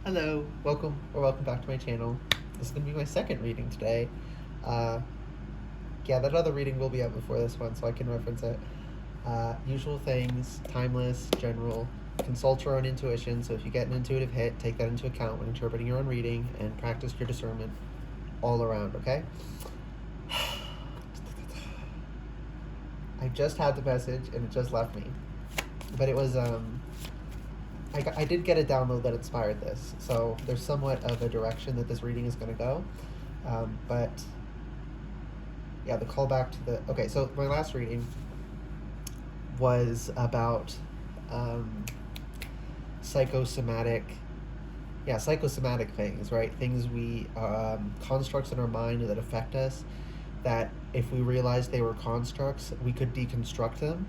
Hello, welcome back to my channel. This is gonna be my second reading today. Uh, yeah, that other reading will be out before this one, so I can reference it. Usual things, timeless, general. Consult your own intuition. So if you get an intuitive hit, take that into account when interpreting your own reading, and practice your discernment all around. Okay. I just had the message and it just left me, but it was I did get a download that inspired this, so there's somewhat of a direction that this reading is going to go. But yeah, the callback to the okay. So my last reading was about um, psychosomatic, yeah, psychosomatic things, right? Things we constructs in our mind that affect us. That if we realized they were constructs, we could deconstruct them,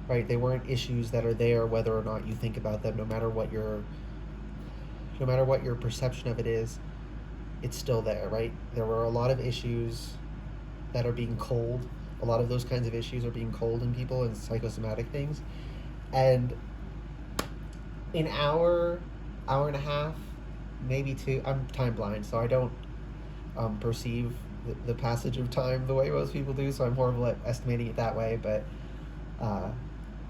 right? They weren't issues that are there whether or not you think about them. No matter what your perception of it is, it's still there, right? There were a lot of issues that are being cold. A lot of those kinds of issues are being cold in people and psychosomatic things. And an hour and a half, maybe two. I'm time blind, so I don't perceive the passage of time the way most people do. So I'm horrible at estimating it that way. But uh,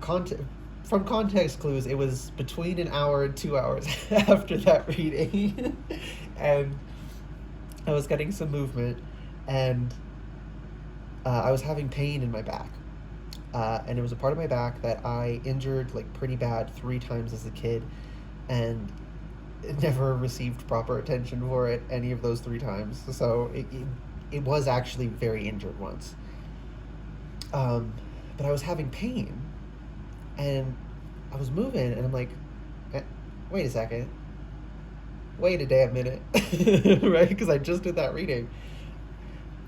context from context clues, it was between an hour and 2 hours after that reading, and I was getting some movement, and I was having pain in my back, and it was a part of my back that I injured like pretty bad 3 times as a kid, and never received proper attention for it any of those 3 times. So it was actually very injured once. Um, but I was having pain, and I was moving, and I'm like, eh, wait a second, wait a damn minute, right? Because I just did that reading.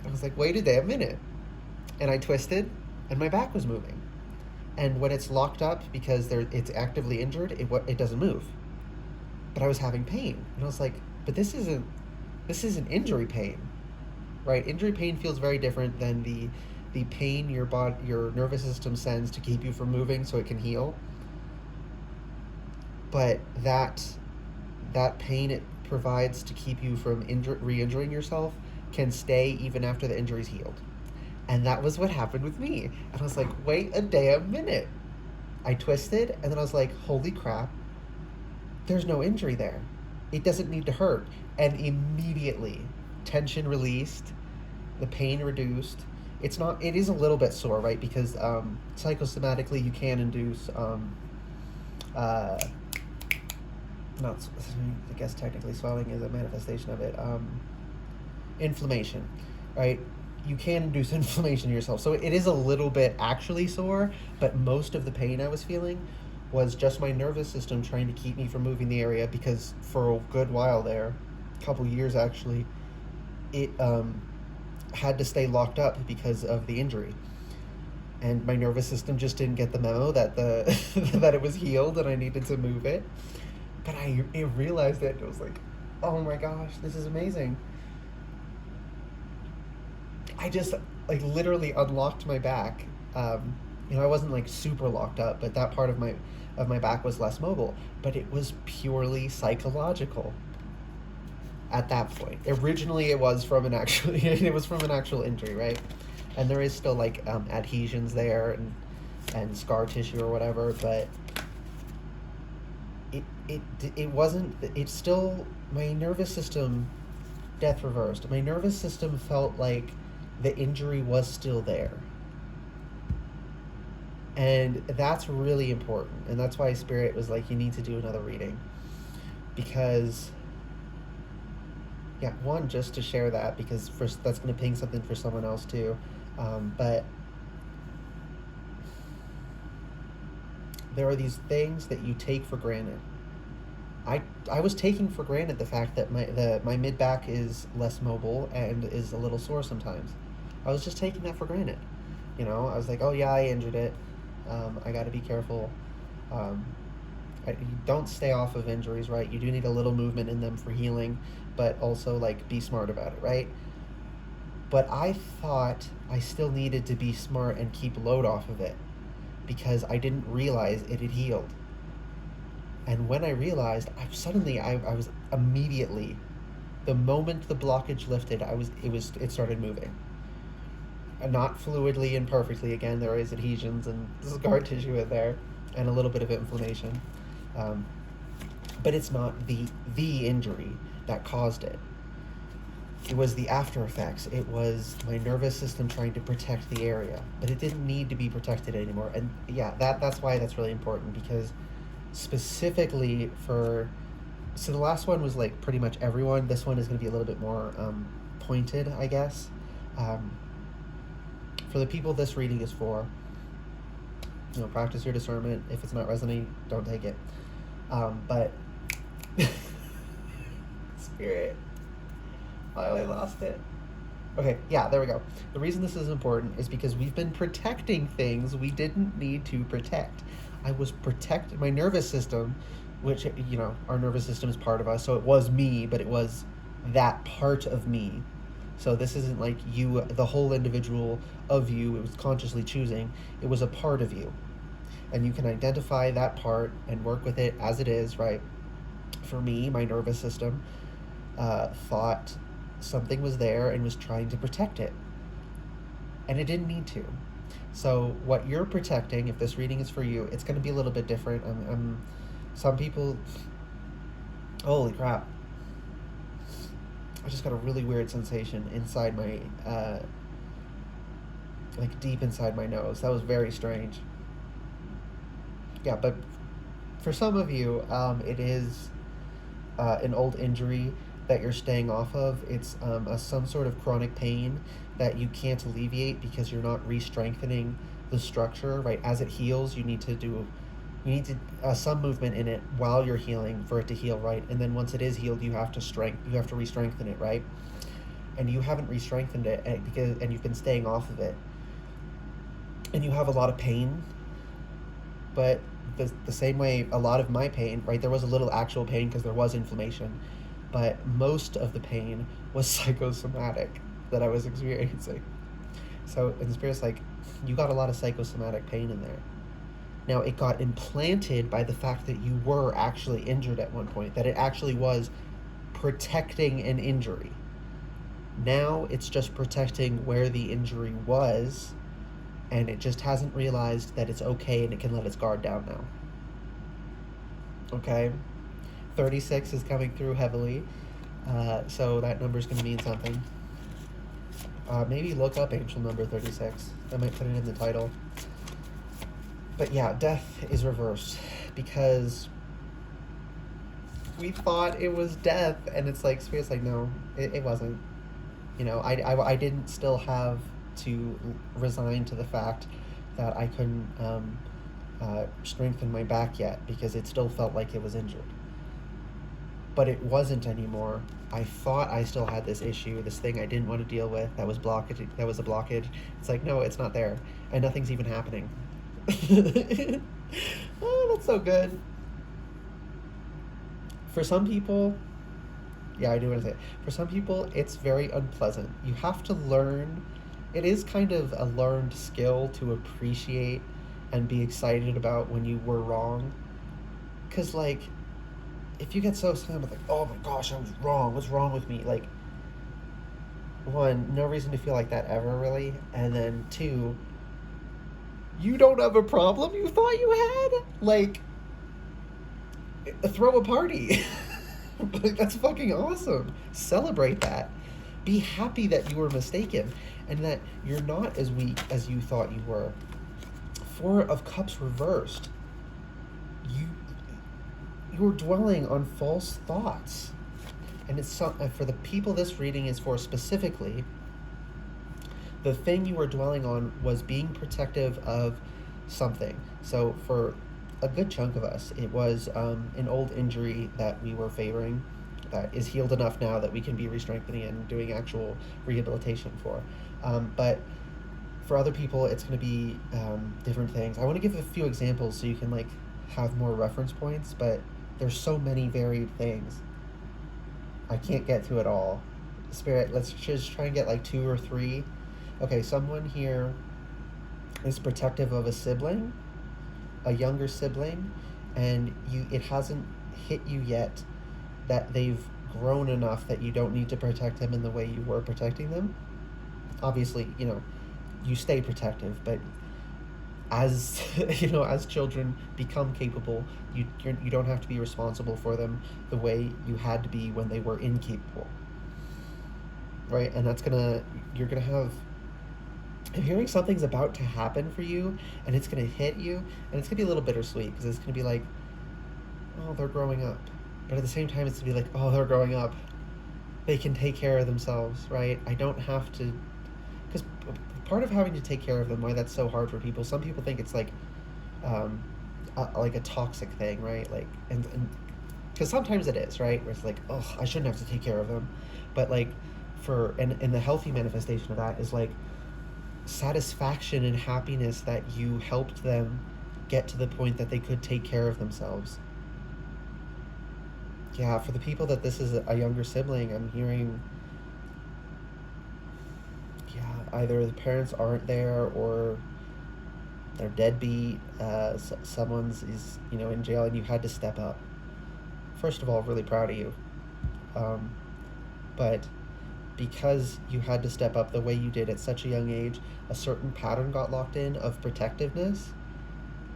I was like, wait a damn minute, and I twisted, and my back was moving. And when it's locked up because it's actively injured, it doesn't move. But I was having pain, and I was like, but this isn't injury pain, right? Injury pain feels very different than the pain your nervous system sends to keep you from moving so it can heal. But that pain it provides to keep you from re-injuring yourself can stay even after the injury's healed. And that was what happened with me. And I was like, wait a damn minute. I twisted, and then I was like, holy crap, there's no injury there. It doesn't need to hurt. And immediately, tension released, the pain reduced. It is a little bit sore, right? Because psychosomatically, you can induce, uh, not, I guess technically swelling is a manifestation of it, inflammation, right? You can induce inflammation in yourself. So it is a little bit actually sore, but most of the pain I was feeling was just my nervous system trying to keep me from moving the area, because for a good while there, a couple years actually, it had to stay locked up because of the injury. And my nervous system just didn't get the memo that that it was healed and I needed to move it. But I realized it. It was like, oh my gosh, this is amazing. I just like literally unlocked my back. I wasn't like super locked up, but that part of my back was less mobile. But it was purely psychological at that point. Originally, it was from an actual it was from an actual injury, right? And there is still like adhesions there and scar tissue or whatever, but it wasn't. It's still my nervous system death reversed. My nervous system felt like the injury was still there. And that's really important. And that's why Spirit was like, you need to do another reading. Because, yeah, one, just to share that, because that's going to ping something for someone else too. But there are these things that you take for granted. I was taking for granted the fact that my mid back is less mobile and is a little sore sometimes. I was just taking that for granted. I was like, oh yeah, I injured it. I got to be careful. Um, you don't stay off of injuries, right? You do need a little movement in them for healing, but also like be smart about it, right? But I thought I still needed to be smart and keep load off of it because I didn't realize it had healed. And when I realized, I was immediately, the moment the blockage lifted, it started moving. And not fluidly and perfectly. Again, there is adhesions and scar tissue in there, and a little bit of inflammation. Um, but it's not the injury that caused it. It was the after effects. It was my nervous system trying to protect the area, but it didn't need to be protected anymore. And yeah, that's why that's really important, because specifically for, so the last one was like pretty much everyone. This one is going to be a little bit more pointed, I guess. For the people this reading is for, practice your discernment. If it's not resonating, don't take it. But Spirit, I lost it. Okay, yeah, there we go. The reason this is important is because we've been protecting things we didn't need to protect. I was protecting my nervous system, which, our nervous system is part of us, so it was me, but it was that part of me. So this isn't like you, the whole individual of you, it was consciously choosing. It was a part of you. And you can identify that part and work with it as it is, right? For me, my nervous system thought something was there and was trying to protect it. And it didn't need to. So what you're protecting, if this reading is for you, it's going to be a little bit different. Some people, holy crap. I just got a really weird sensation inside my, like deep inside my nose. That was very strange. Yeah, but for some of you, it is an old injury that you're staying off of. It's some sort of chronic pain that you can't alleviate because you're not re-strengthening the structure, right? As it heals, you need to some movement in it while you're healing for it to heal, right? And then once it is healed, you have to re-strengthen it, right? And you haven't re-strengthened it and you've been staying off of it. And you have a lot of pain, but the same way a lot of my pain, right? There was a little actual pain because there was inflammation, but most of the pain was psychosomatic that I was experiencing. So, and the Spirit's like, you got a lot of psychosomatic pain in there. Now, it got implanted by the fact that you were actually injured at one point, that it actually was protecting an injury. Now, it's just protecting where the injury was, and it just hasn't realized that it's okay and it can let its guard down now. Okay? 36 is coming through heavily, so that number is going to mean something. Maybe look up angel number 36. I might put it in the title. But yeah, death is reversed because we thought it was death, and it's like, Spirit's like, no, it wasn't. I didn't still have to resign to the fact that I couldn't strengthen my back yet because it still felt like it was injured. But it wasn't anymore. I thought I still had this issue, this thing I didn't want to deal with, that was a blockage. It's like, no, it's not there, and nothing's even happening. Oh, that's so good. For some people, yeah, I do want to say it. For some people, it's very unpleasant. You have to learn. It is kind of a learned skill to appreciate and be excited about when you were wrong. Because, like, if you get so slammed with, like, oh my gosh, I was wrong. What's wrong with me? Like, one, no reason to feel like that ever, really. And then two, you don't have a problem you thought you had? Like, throw a party. Like, that's fucking awesome. Celebrate that. Be happy that you were mistaken and that you're not as weak as you thought you were. 4 of Cups reversed. You're dwelling on false thoughts. And it's for the people this reading is for specifically, the thing you were dwelling on was being protective of something. So for a good chunk of us, it was an old injury that we were favoring that is healed enough now that we can be re-strengthening and doing actual rehabilitation for. But for other people, it's going to be different things. I want to give a few examples so you can like have more reference points, but there's so many varied things. I can't get to it all. Spirit, let's just try and get like 2 or 3. Okay, someone here is protective of a sibling, a younger sibling, and it hasn't hit you yet that they've grown enough that you don't need to protect them in the way you were protecting them. Obviously, you stay protective, but as as children become capable, you don't have to be responsible for them the way you had to be when they were incapable, right? And you're gonna have. I'm hearing something's about to happen for you, and it's gonna hit you, and it's gonna be a little bittersweet because it's gonna be like, oh, they're growing up, but at the same time, it's gonna be like, oh, they're growing up. They can take care of themselves, right? I don't have to, because part of having to take care of them, why that's so hard for people. Some people think it's um, like a toxic thing, right? Like, and because sometimes it is, right? Where it's like, oh, I shouldn't have to take care of them, but like, and the healthy manifestation of that is like satisfaction and happiness that you helped them get to the point that they could take care of themselves. Yeah, for the people that this is a younger sibling, I'm hearing, yeah, either the parents aren't there or they're deadbeat. Someone's is in jail, and you had to step up. First of all, really proud of you. Um, but because you had to step up the way you did at such a young age, a certain pattern got locked in of protectiveness,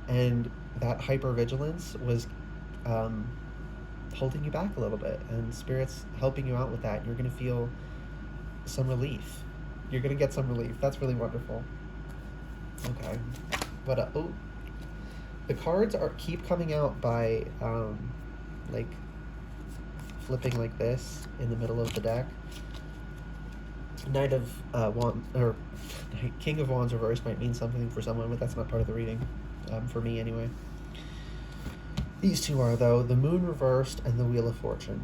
and that hypervigilance was holding you back a little bit, and Spirit's helping you out with that. You're going to feel some relief. You're going to get some relief. That's really wonderful. Okay. But, the cards keep coming out by, like, flipping like this in the middle of the deck. Knight of Wands, or King of Wands reversed might mean something for someone, but that's not part of the reading, for me anyway. These two are, though, the Moon reversed and the Wheel of Fortune.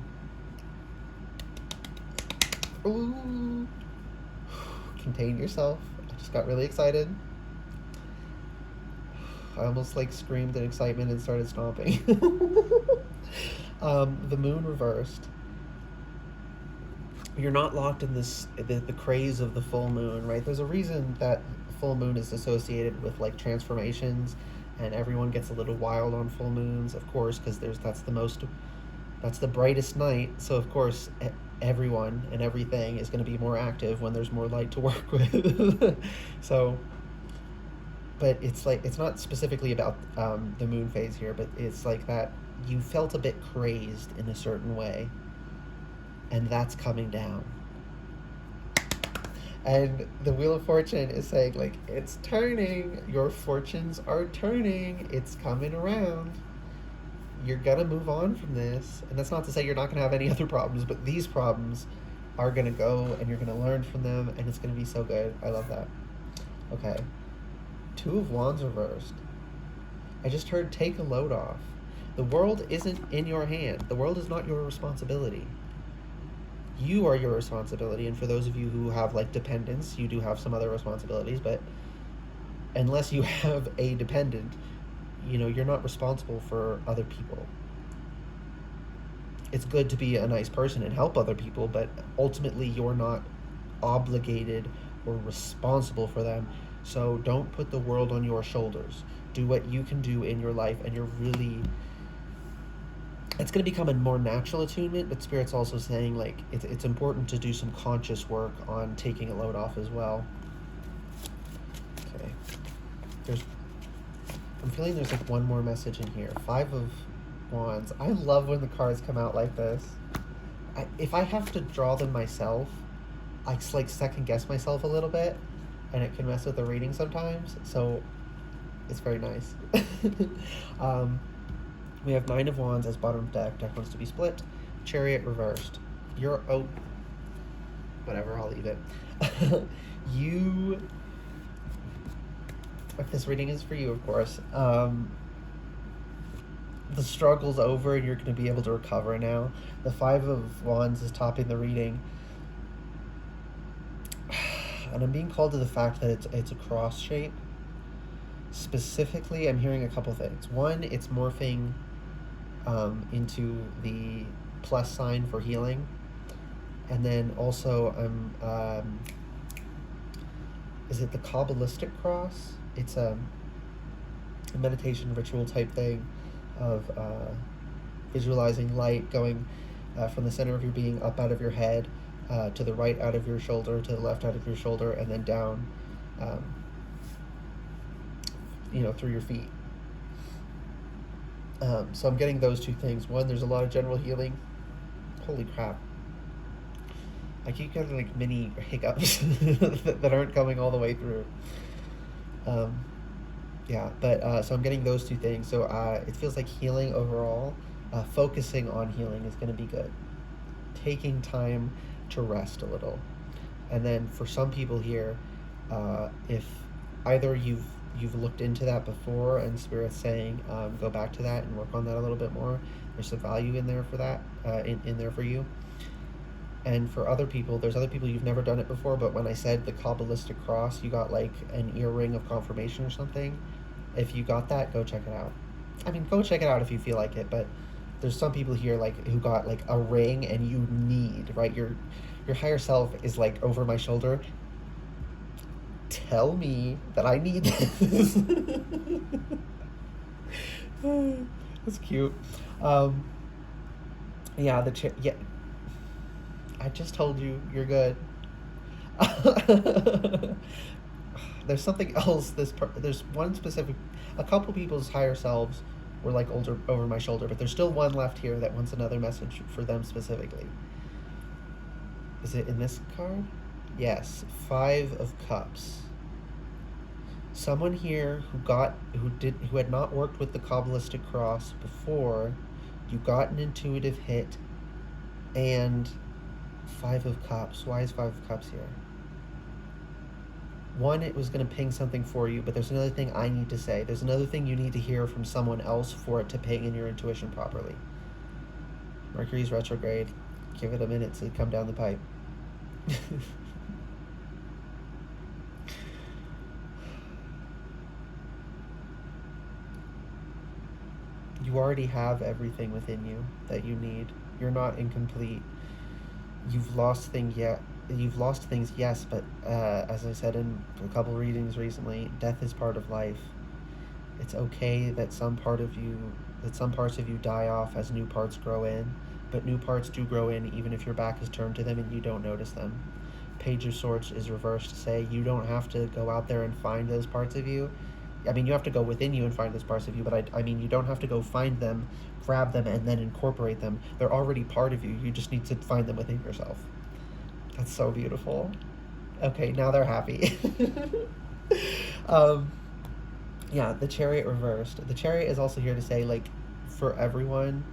Ooh. Contain yourself. I just got really excited. I almost screamed in excitement and started stomping. The Moon reversed. You're not locked in the craze of the full moon, right? There's a reason that full moon is associated with transformations, and everyone gets a little wild on full moons, of course, because that's the brightest night. So of course everyone and everything is going to be more active when there's more light to work with. So, but it's not specifically about the moon phase here, but it's like that you felt a bit crazed in a certain way, and that's coming down. And the Wheel of Fortune is saying, it's turning. Your fortunes are turning. It's coming around. You're going to move on from this. And that's not to say you're not going to have any other problems, but these problems are going to go, and you're going to learn from them, and it's going to be so good. I love that. Okay. Two of Wands reversed. I just heard take a load off. The world isn't in your hand. The world is not your responsibility. You are your responsibility, and for those of you who have dependents, you do have some other responsibilities, but unless you have a dependent, you're not responsible for other people. It's good to be a nice person and help other people, but ultimately you're not obligated or responsible for them. So don't put the world on your shoulders. Do what you can do in your life, and it's going to become a more natural attunement, but Spirit's also saying it's important to do some conscious work on taking a load off as well. Okay. I'm feeling there's one more message in here. Five of Wands. I love when the cards come out like this. If I have to draw them myself, I second guess myself a little bit, and it can mess with the reading sometimes, so it's very nice. We have Nine of Wands as bottom of deck. Deck wants to be split. Chariot reversed. Whatever, I'll leave it. If this reading is for you, of course, the struggle's over and you're going to be able to recover now. The Five of Wands is topping the reading. And I'm being called to the fact that it's a cross shape. Specifically, I'm hearing a couple things. One, it's morphing into the plus sign for healing, and then also is it the Kabbalistic cross? It's a meditation ritual type thing. of visualizing light going from the center of your being up out of your head, to the right out of your shoulder, to the left out of your shoulder, and then down, um, through your feet. So I'm getting those two things. One, there's a lot of general healing. Holy crap. I keep getting like mini hiccups that aren't coming all the way through. Um, yeah, but so I'm getting those two things. So it feels like healing overall, focusing on healing is going to be good. Taking time to rest a little. And then for some people here, if either you've looked into that before and Spirit's saying, go back to that and work on that a little bit more, there's some value in there for that, in there for you. And for other people, there's other people you've never done it before, but when I said the Kabbalistic cross, you got like an earring of confirmation or something. If you got that, go check it out. I mean, go check it out if you feel like it, but there's some people here like who got like a ring and you need, right? Your higher self is like over my shoulder. Tell me that I need this. That's cute. Yeah, yeah. I just told you you're good. There's something else. There's one specific. A couple people's higher selves were like older over my shoulder, but there's still one left here that wants another message for them specifically. Is it in this card? Yes, 5 of Cups. Someone here who had not worked with the Kabbalistic cross before, you got an intuitive hit, and 5 of Cups. Why is 5 of Cups here? One, it was going to ping something for you, but there's another thing I need to say. There's another thing you need to hear from someone else for it to ping in your intuition properly. Mercury's retrograde. Give it a minute to come down the pipe. You already have everything within you that you need. You're not incomplete. You've lost things, yes, but as I said in a couple readings recently, death is part of life. It's okay that some parts of you die off as new parts grow in, but new parts do grow in even if your back is turned to them and you don't notice them. Page of Swords is reversed to say you don't have to go out there and find those parts of you. I mean, you have to go within you and find those parts of you, but I mean, you don't have to go find them, grab them, and then incorporate them. They're already part of you. You just need to find them within yourself. That's so beautiful. Okay, now they're happy. Yeah, the Chariot reversed. The Chariot is also here to say, like, for everyone,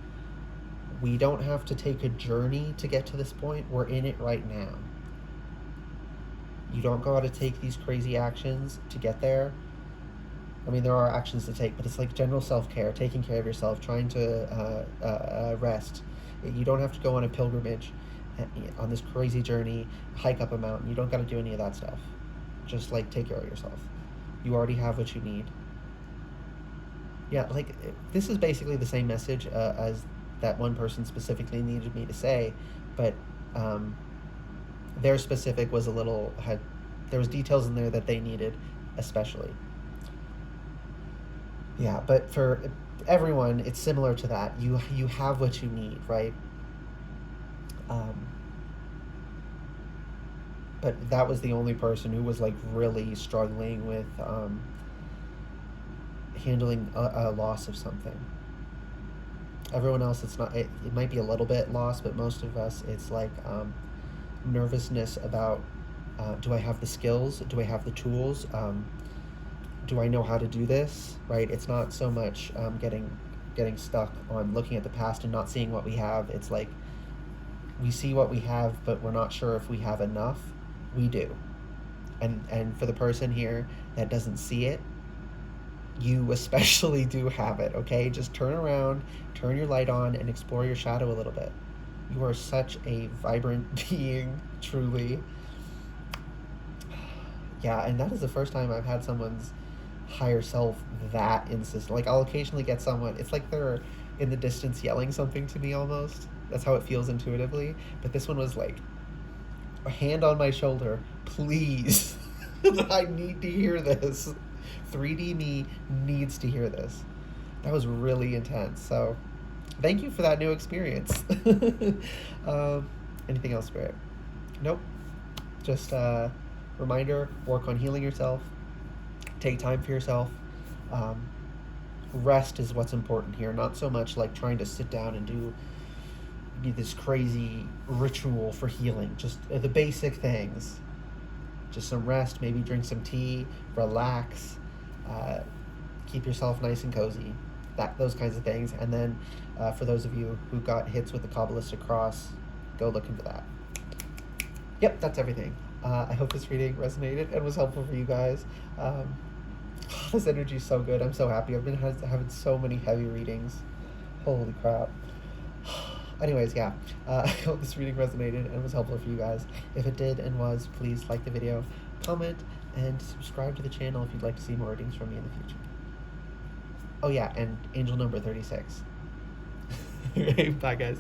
we don't have to take a journey to get to this point. We're in it right now. You don't go out to take these crazy actions to get there. I mean, there are actions to take, but it's like general self-care, taking care of yourself, trying to rest. You don't have to go on a pilgrimage, on this crazy journey, hike up a mountain. You don't got to do any of that stuff. Just like take care of yourself. You already have what you need. Yeah, like this is basically the same message as that one person specifically needed me to say, but their specific was there was details in there that they needed especially. Yeah, but for everyone, it's similar to that. You have what you need, right? But that was the only person who was like really struggling with handling a loss of something. Everyone else, it's not. It might be a little bit loss, but most of us, it's like nervousness about do I have the skills? Do I have the tools? Do I know how to do this? Right? It's not so much getting stuck on looking at the past and not seeing what we have. It's like we see what we have, but we're not sure if we have enough. We do. And for the person here that doesn't see it, you especially do have it, okay? Just turn around, turn your light on, and explore your shadow a little bit. You are such a vibrant being, truly. Yeah, and that is the first time I've had someone's higher self that insistent. Like, I'll occasionally get someone, it's like they're in the distance yelling something to me almost. That's how it feels intuitively. But this one was like, a hand on my shoulder, please. I need to hear this. 3D me needs to hear this. That was really intense. So thank you for that new experience. Anything else, Spirit? Nope. Just reminder, work on healing yourself. Take time for yourself. Um, Rest is what's important here, not so much like trying to sit down and be this crazy ritual for healing. Just the basic things. Just some rest, maybe drink some tea, relax, keep yourself nice and cozy. Those kinds of things. And then for those of you who got hits with the Kabbalistic cross, go look into that. Yep, that's everything. I hope this reading resonated and was helpful for you guys. This energy is so good. I'm so happy. I've been having so many heavy readings. Holy crap. Anyways, yeah. I hope this reading resonated and was helpful for you guys. If it did and was, please like the video, comment, and subscribe to the channel if you'd like to see more readings from me in the future. Oh yeah, and angel number 36. Bye guys.